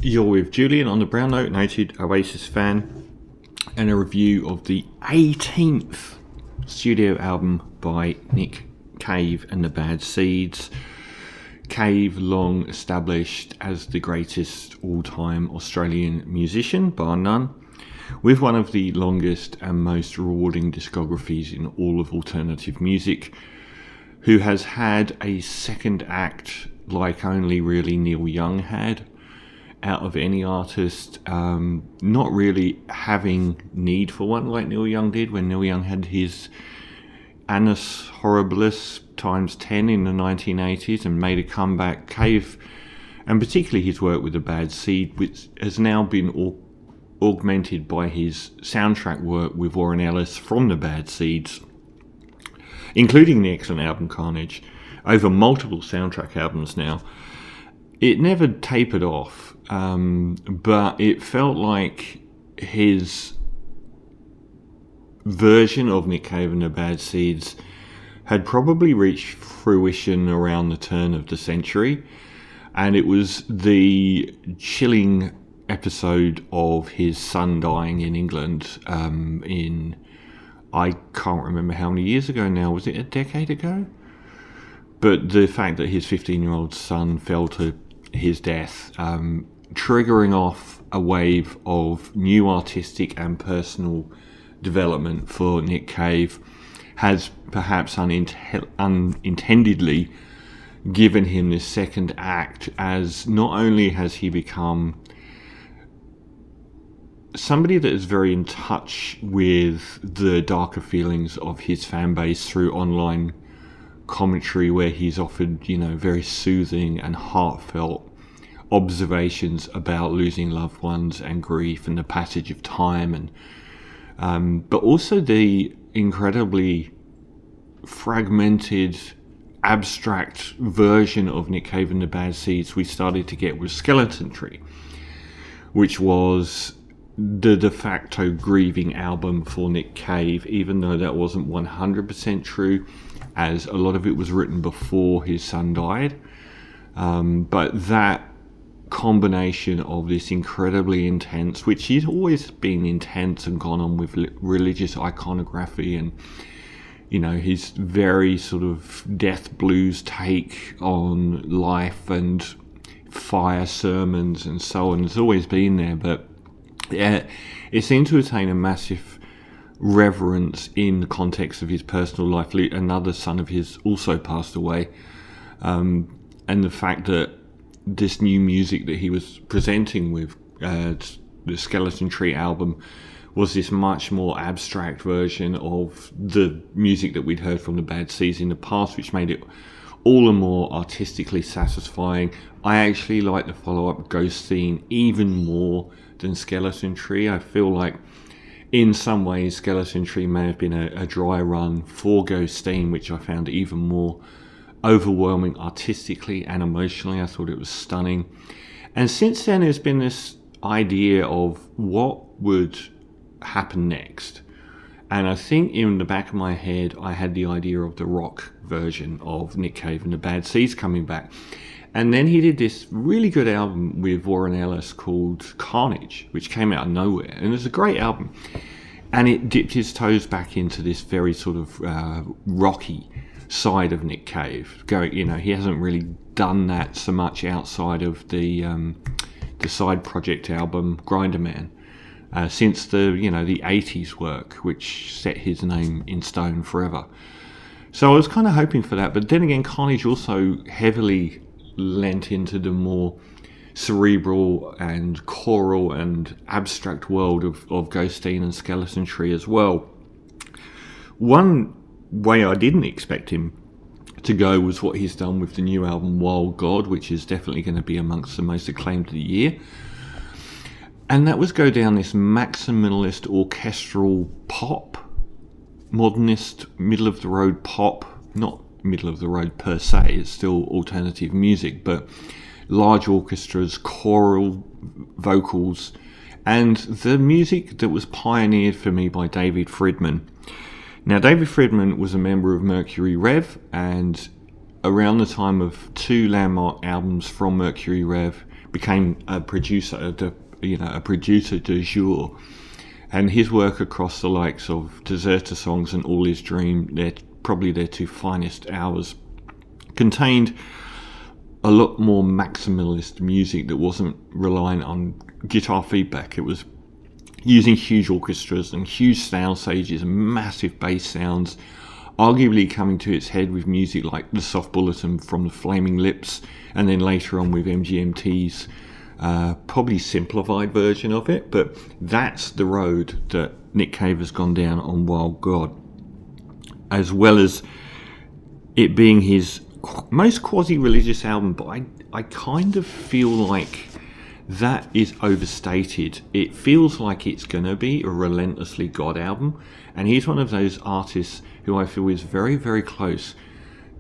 You're with Julian on the Brown Note, noted Oasis fan, and a review of the 18th studio album by Nick Cave and the Bad Seeds. Cave, long established as the greatest all-time Australian musician, bar none, with one of the longest and most rewarding discographies in all of alternative music, who has had a second act like only really Neil Young had out of any artist, not really having need for one like Neil Young did when Neil Young had his Annus Horribilis times 10 in the 1980s and made a comeback. Cave, and particularly his work with the Bad Seed, which has now been augmented by his soundtrack work with Warren Ellis from the Bad Seeds, including the excellent album Carnage, over multiple soundtrack albums now. It never tapered off, but it felt like his version of Nick Cave and the Bad Seeds had probably reached fruition around the turn of the century, and it was the chilling episode of his son dying in England I can't remember how many years ago now. Was it a decade ago? But the fact that his 15-year-old son fell to his death, triggering off a wave of new artistic and personal development for Nick Cave, has perhaps unintendedly given him this second act, as not only has he become somebody that is very in touch with the darker feelings of his fan base through online commentary, where he's offered, very soothing and heartfelt observations about losing loved ones and grief and the passage of time, and but also the incredibly fragmented, abstract version of Nick Cave and the Bad Seeds we started to get with Skeleton Tree, which was the de facto grieving album for Nick Cave, even though that wasn't 100% true, as a lot of it was written before his son died. But that combination of this incredibly intense, which he's always been intense and gone on with religious iconography, and his very sort of death blues take on life and fire sermons and so on, it's always been there, but it seemed to attain a massive reverence in the context of his personal life. Another son of his also passed away, and the fact that this new music that he was presenting with the Skeleton Tree album was this much more abstract version of the music that we'd heard from the Bad Seeds in the past, which made it all the more artistically satisfying. I actually like the follow-up Ghosteen even more than Skeleton Tree. I feel like in some ways Skeleton Tree may have been a dry run for Ghosteen, which I found even more overwhelming artistically and emotionally. I thought it was stunning. And since then there's been this idea of what would happen next. And I think in the back of my head I had the idea of the rock version of Nick Cave and the Bad Seeds coming back. And then he did this really good album with Warren Ellis called Carnage, which came out of nowhere. And it was a great album. And it dipped his toes back into this very sort of rocky side of Nick Cave. He hasn't really done that so much outside of the side project album Grinder Man since the 80s work, which set his name in stone forever. So I was kind of hoping for that. But then again, Carnage also heavily lent into the more cerebral and choral and abstract world of Ghosteen and Skeleton Tree as well. One way I didn't expect him to go was what he's done with the new album Wild God, which is definitely going to be amongst the most acclaimed of the year. And that was go down this maximalist orchestral pop, modernist, middle-of-the-road pop, not middle of the road per se, it's still alternative music, but large orchestras, choral vocals, and the music that was pioneered for me by David Friedman. Now, David Friedman was a member of Mercury Rev, and around the time of two landmark albums from Mercury Rev, became a producer, a producer du jour. And his work across the likes of Deserter Songs and All Is Dream, they're probably their two finest hours, contained a lot more maximalist music that wasn't reliant on guitar feedback. It was using huge orchestras and huge sound stages and massive bass sounds, arguably coming to its head with music like The Soft Bulletin from the Flaming Lips, and then later on with MGMT's probably simplified version of it. But that's the road that Nick Cave has gone down on Wild God, as well as it being his most quasi-religious album. But I kind of feel like that is overstated. It feels like it's going to be a relentlessly God album, and he's one of those artists who I feel is very, very close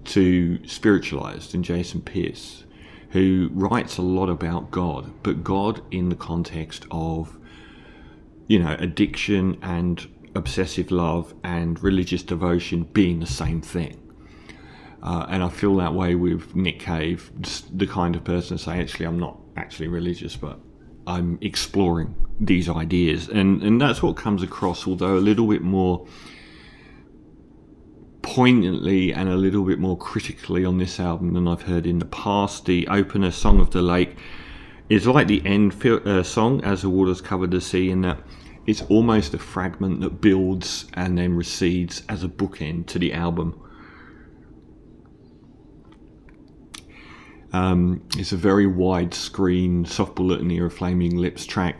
to Spiritualized and Jason Pierce, who writes a lot about God, but God in the context of, addiction and obsessive love and religious devotion being the same thing. And I feel that way with Nick Cave, just the kind of person to say, actually, I'm not actually religious, but I'm exploring these ideas. And that's what comes across, although a little bit more poignantly and a little bit more critically on this album than I've heard in the past. The opener, Song of the Lake, is like the end song, As the Waters Cover the Sea, in that it's almost a fragment that builds and then recedes as a bookend to the album. It's a very widescreen Soft Bulletin era Flaming Lips track.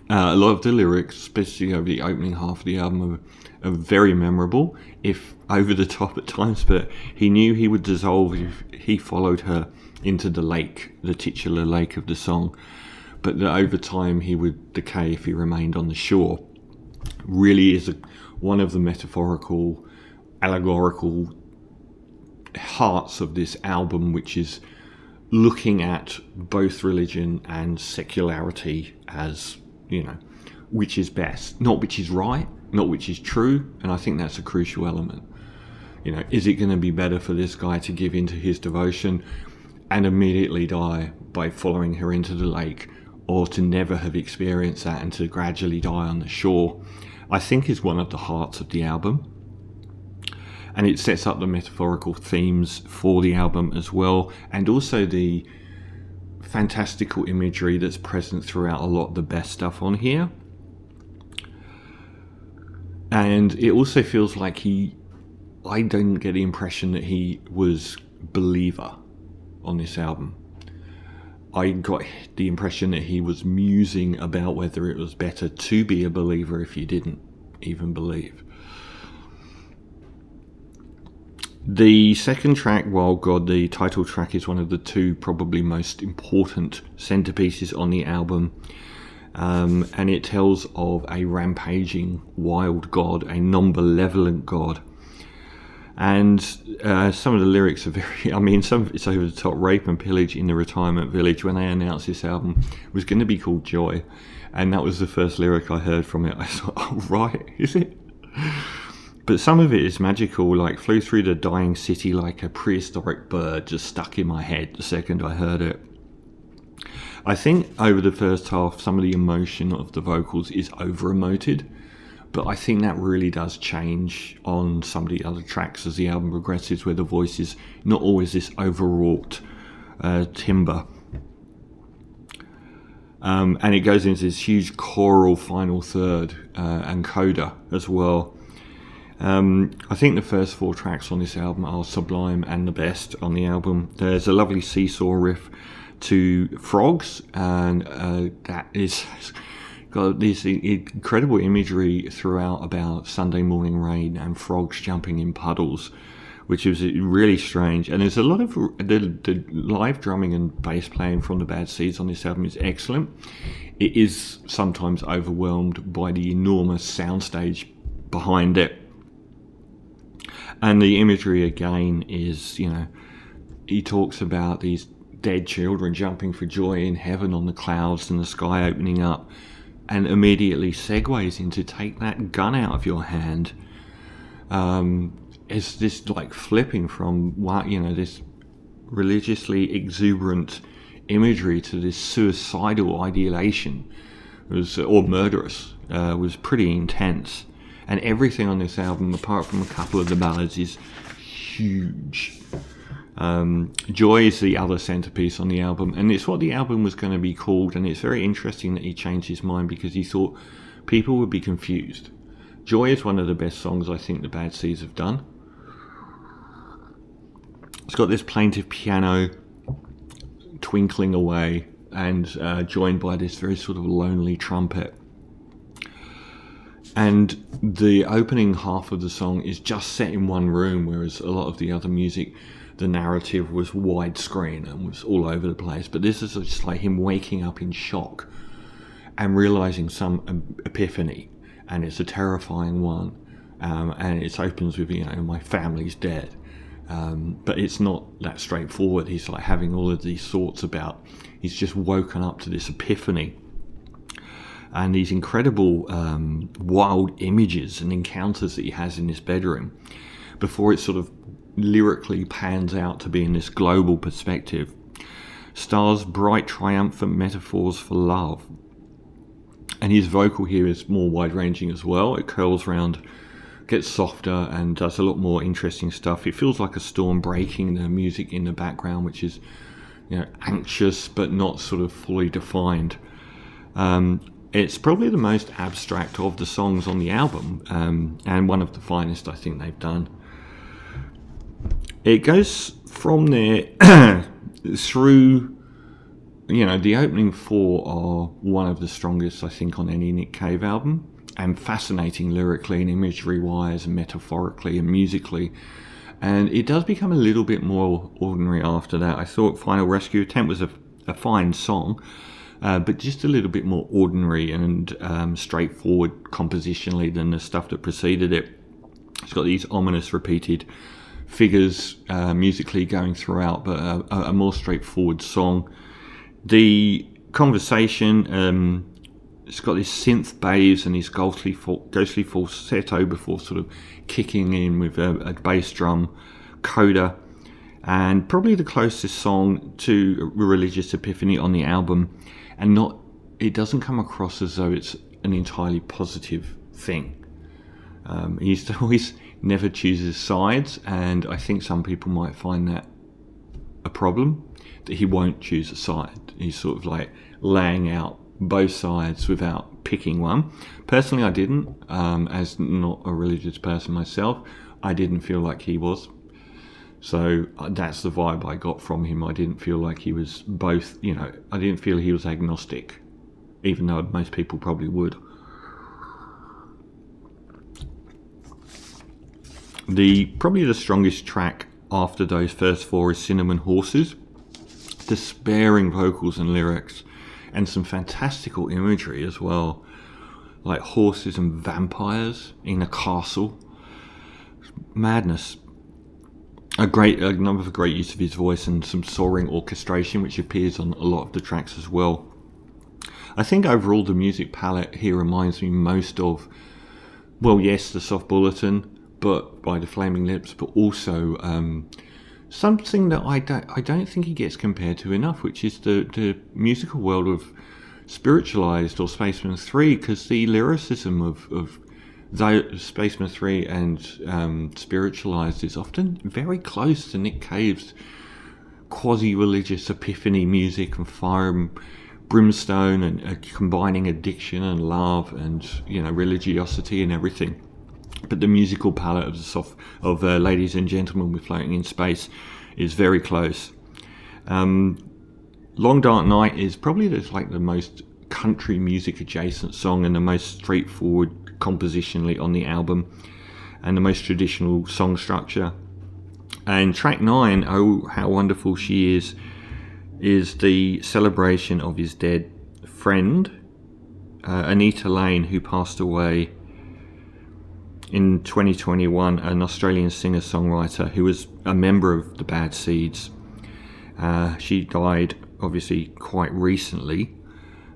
A lot of the lyrics, especially over the opening half of the album, are very memorable, if over the top at times, but he knew he would dissolve if he followed her into the lake, the titular lake of the song, but that over time he would decay if he remained on the shore. Really is one of the metaphorical, allegorical hearts of this album, which is looking at both religion and secularity as, which is best, not which is right, not which is true. And I think that's a crucial element. Is it going to be better for this guy to give into his devotion and immediately die by following her into the lake, or to never have experienced that and to gradually die on the shore? I think is one of the hearts of the album. And it sets up the metaphorical themes for the album as well, and also the fantastical imagery that's present throughout a lot of the best stuff on here. And it also feels like I don't get the impression that he was believer on this album. I got the impression that he was musing about whether it was better to be a believer if you didn't even believe. The second track, Wild God, the title track, is one of the two probably most important centerpieces on the album. And it tells of a rampaging wild god, a non-malevolent god. And some of the lyrics are some of it's over the top. Rape and pillage in the retirement village. When they announced this album was going to be called Joy, and that was the first lyric I heard from it, I thought, oh right, is it? But some of it is magical, like flew through the dying city like a prehistoric bird, just stuck in my head the second I heard it. I think over the first half, some of the emotion of the vocals is over-emoted, but I think that really does change on some of the other tracks as the album progresses, where the voice is not always this overwrought timbre. And it goes into this huge choral final third and coda as well. I think the first four tracks on this album are sublime and the best on the album. There's a lovely seesaw riff to Frogs, and that is got this incredible imagery throughout about Sunday morning rain and frogs jumping in puddles, which is really strange. And there's a lot of the live drumming and bass playing from the Bad Seeds on this album is excellent. It is sometimes overwhelmed by the enormous soundstage behind it. And the imagery again is, he talks about these dead children jumping for joy in heaven on the clouds and the sky opening up, and immediately segues into take that gun out of your hand. It's this like flipping from this religiously exuberant imagery to this suicidal ideation or murderous was pretty intense. And everything on this album, apart from a couple of the ballads, is huge. Joy is the other centerpiece on the album, and it's what the album was going to be called, and it's very interesting that he changed his mind because he thought people would be confused. Joy is one of the best songs I think the Bad Seeds have done. It's got this plaintive piano twinkling away and joined by this very sort of lonely trumpet. And the opening half of the song is just set in one room, whereas a lot of the other music, the narrative was widescreen and was all over the place. But this is just like him waking up in shock and realizing some epiphany, and it's a terrifying one. And it opens with, my family's dead. But it's not that straightforward. He's like having all of these thoughts about, he's just woken up to this epiphany. And these incredible wild images and encounters that he has in this bedroom before it sort of lyrically pans out to be in this global perspective. Stars bright triumphant metaphors for love. And his vocal here is more wide-ranging as well. It curls round, gets softer, and does a lot more interesting stuff. It feels like a storm breaking, the music in the background, which is anxious but not sort of fully defined. It's probably the most abstract of the songs on the album, and one of the finest I think they've done. It goes from there through, the opening four are one of the strongest I think on any Nick Cave album, and fascinating lyrically and imagery-wise and metaphorically and musically. And it does become a little bit more ordinary after that. I thought Final Rescue Attempt was a fine song, but just a little bit more ordinary and straightforward compositionally than the stuff that preceded it. It's got these ominous repeated figures musically going throughout, but a more straightforward song. The conversation, it's got this synth bass and this ghostly falsetto before sort of kicking in with a bass drum coda. And probably the closest song to Religious Epiphany on the album, and it doesn't come across as though it's an entirely positive thing. He always never chooses sides, and I think some people might find that a problem, that he won't choose a side. He's sort of like laying out both sides without picking one. Personally, I didn't, as not a religious person myself, I didn't feel like he was. So that's the vibe I got from him. I didn't feel like he was both, I didn't feel he was agnostic, even though most people probably would. Probably the strongest track after those first four is Cinnamon Horses. Despairing vocals and lyrics, and some fantastical imagery as well, like horses and vampires in a castle. Madness. Another great use of his voice and some soaring orchestration, which appears on a lot of the tracks as well. I think overall the music palette here reminds me most of, well, yes, the Soft Bulletin, but by the Flaming Lips, but also something that I don't think he gets compared to enough, which is the musical world of Spiritualized or Spaceman 3, because the lyricism of Spaceman 3 and Spiritualized is often very close to Nick Cave's quasi-religious epiphany music and fire and brimstone and combining addiction and love and religiosity and everything. But the musical palette of Ladies and Gentlemen with Floating in Space is very close. Long Dark Night is probably the most country music adjacent song and the most straightforward compositionally on the album, and the most traditional song structure. And track 9, Oh How Wonderful She is the celebration of his dead friend, Anita Lane, who passed away in 2021, an Australian singer-songwriter who was a member of the Bad Seeds. She died obviously quite recently,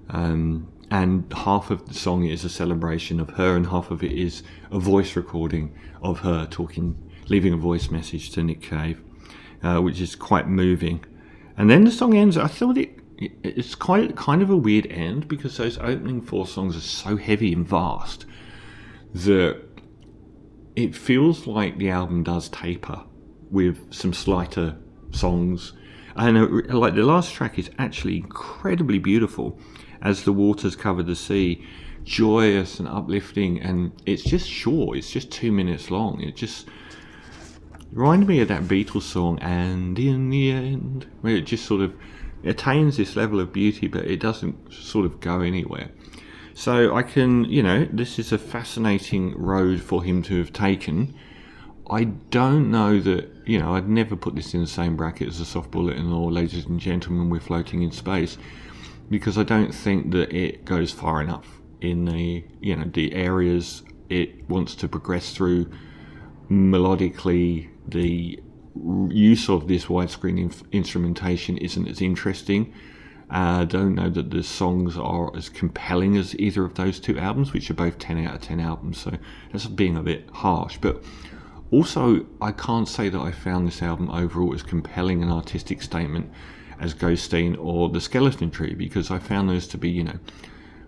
and half of the song is a celebration of her and half of it is a voice recording of her leaving a voice message to Nick Cave, which is quite moving. And then the song ends. I thought it it's kind of a weird end, because those opening 4 songs are so heavy and vast that it feels like the album does taper with some slighter songs. And like the last track is actually incredibly beautiful, As the Waters Cover the Sea, joyous and uplifting, and it's just short. It's just 2 minutes long. It just reminded me of that Beatles song, And in the End, where it just sort of attains this level of beauty, but it doesn't sort of go anywhere. So I can, this is a fascinating road for him to have taken. I don't know that, I'd never put this in the same bracket as A Soft Bulletin or Ladies and Gentlemen, We're Floating in Space, because I don't think that it goes far enough in the areas it wants to progress through melodically. The use of this widescreen instrumentation isn't as interesting. I don't know that the songs are as compelling as either of those 2 albums, which are both 10 out of 10 albums, so that's being a bit harsh. But also, I can't say that I found this album overall as compelling an artistic statement as Ghosteen or The Skeleton Tree, because I found those to be,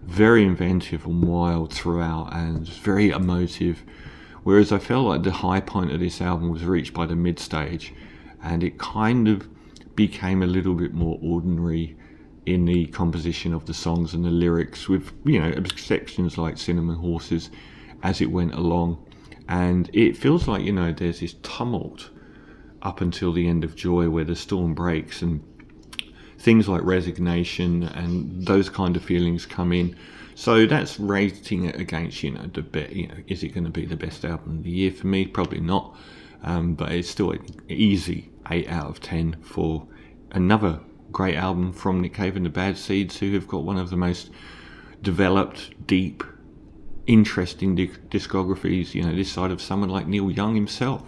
very inventive and wild throughout, and just very emotive. Whereas I felt like the high point of this album was reached by the mid-stage, and it kind of became a little bit more ordinary in the composition of the songs and the lyrics, with, exceptions like Cinnamon Horses as it went along. And it feels like, there's this tumult up until the end of Joy, where the storm breaks and things like resignation and those kind of feelings come in. So that's rating it against, the bet. Is it going to be the best album of the year for me? Probably not. But it's still an easy 8 out of 10 for another great album from Nick Cave and the Bad Seeds, who have got one of the most developed, deep, interesting discographies, this side of someone like Neil Young himself.